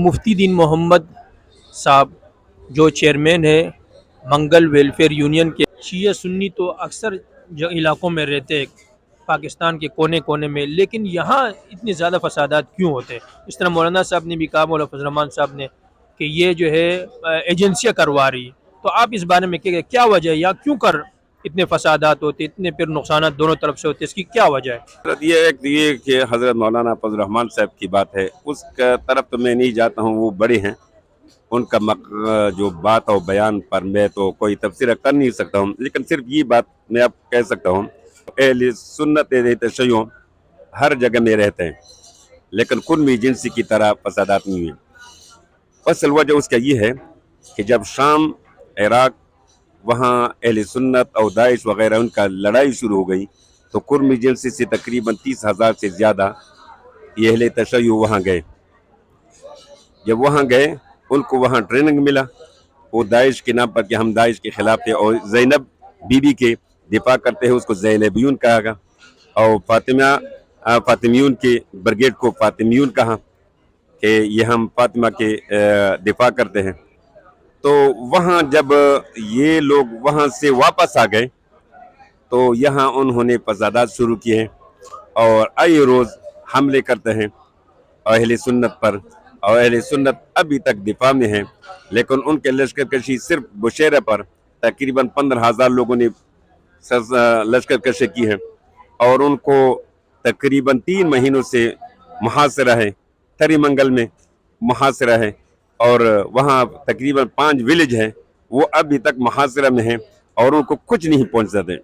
مفتی دین محمد صاحب جو چیئرمین ہے منگل ویلفیئر یونین کے، شیعہ سنی تو اکثر جو علاقوں میں رہتے ہیں پاکستان کے کونے کونے میں، لیکن یہاں اتنے زیادہ فسادات کیوں ہوتے ہیں؟ اس طرح مولانا صاحب نے بھی کہا، مولانا فضل الرحمان صاحب نے، کہ یہ جو ہے ایجنسیاں کروا رہی ہیں۔ تو آپ اس بارے میں کیا وجہ ہے، یا کیوں کر اتنے فسادات ہوتے، اتنے پھر نقصانات دونوں طرف سے ہوتے، اس کی کیا وجہ ہے؟ حضرت یہ کہ حضرت مولانا فضل الرحمان صاحب کی بات ہے، اس کا طرف تو میں نہیں جاتا ہوں، وہ بڑے ہیں، ان کا جو بات اور بیان پر میں تو کوئی تبصرہ کر نہیں سکتا ہوں، لیکن صرف یہ بات میں اب کہہ سکتا ہوں، اہل سنت تشیع ہر جگہ میں رہتے ہیں، لیکن قرمی جنسی کی طرح فسادات نہیں ہیں۔ اصل وجہ اس کا یہ ہے کہ جب شام، عراق، وہاں اہل سنت اور داعش وغیرہ ان کا لڑائی شروع ہو گئی، تو قرمی جنسی سے تقریباً 30,000 سے زیادہ یہ اہل تشیع وہاں گئے۔ جب وہاں گئے، ان کو وہاں ٹریننگ ملا، وہ داعش کے نام پر کہ ہم داعش کے خلاف تھے، اور زینب بی بی کے دفاع کرتے ہیں، اس کو زینبیون کہا گا، اور فاطمیون کے بریگیڈ کو فاطمیون کہا کہ یہ ہم فاطمہ کے دفاع کرتے ہیں۔ تو وہاں جب یہ لوگ وہاں سے واپس آ گئے تو یہاں انہوں نے فسادات شروع کیے ہیں، اور آئے روز حملے کرتے ہیں اہل سنت پر، اور اہل سنت ابھی تک دفاع میں ہیں، لیکن ان کے لشکر کشی صرف بشیرہ پر تقریباً 15,000 لوگوں نے لشکر کشی کی ہے، اور ان کو تقریباً 3 مہینوں سے محاصرہ ہے، تری منگل میں محاصرہ ہے، اور وہاں تقریباً 5 ولیج ہیں، وہ ابھی تک محاصرہ میں ہیں، اور ان کو کچھ نہیں پہنچ سکتے۔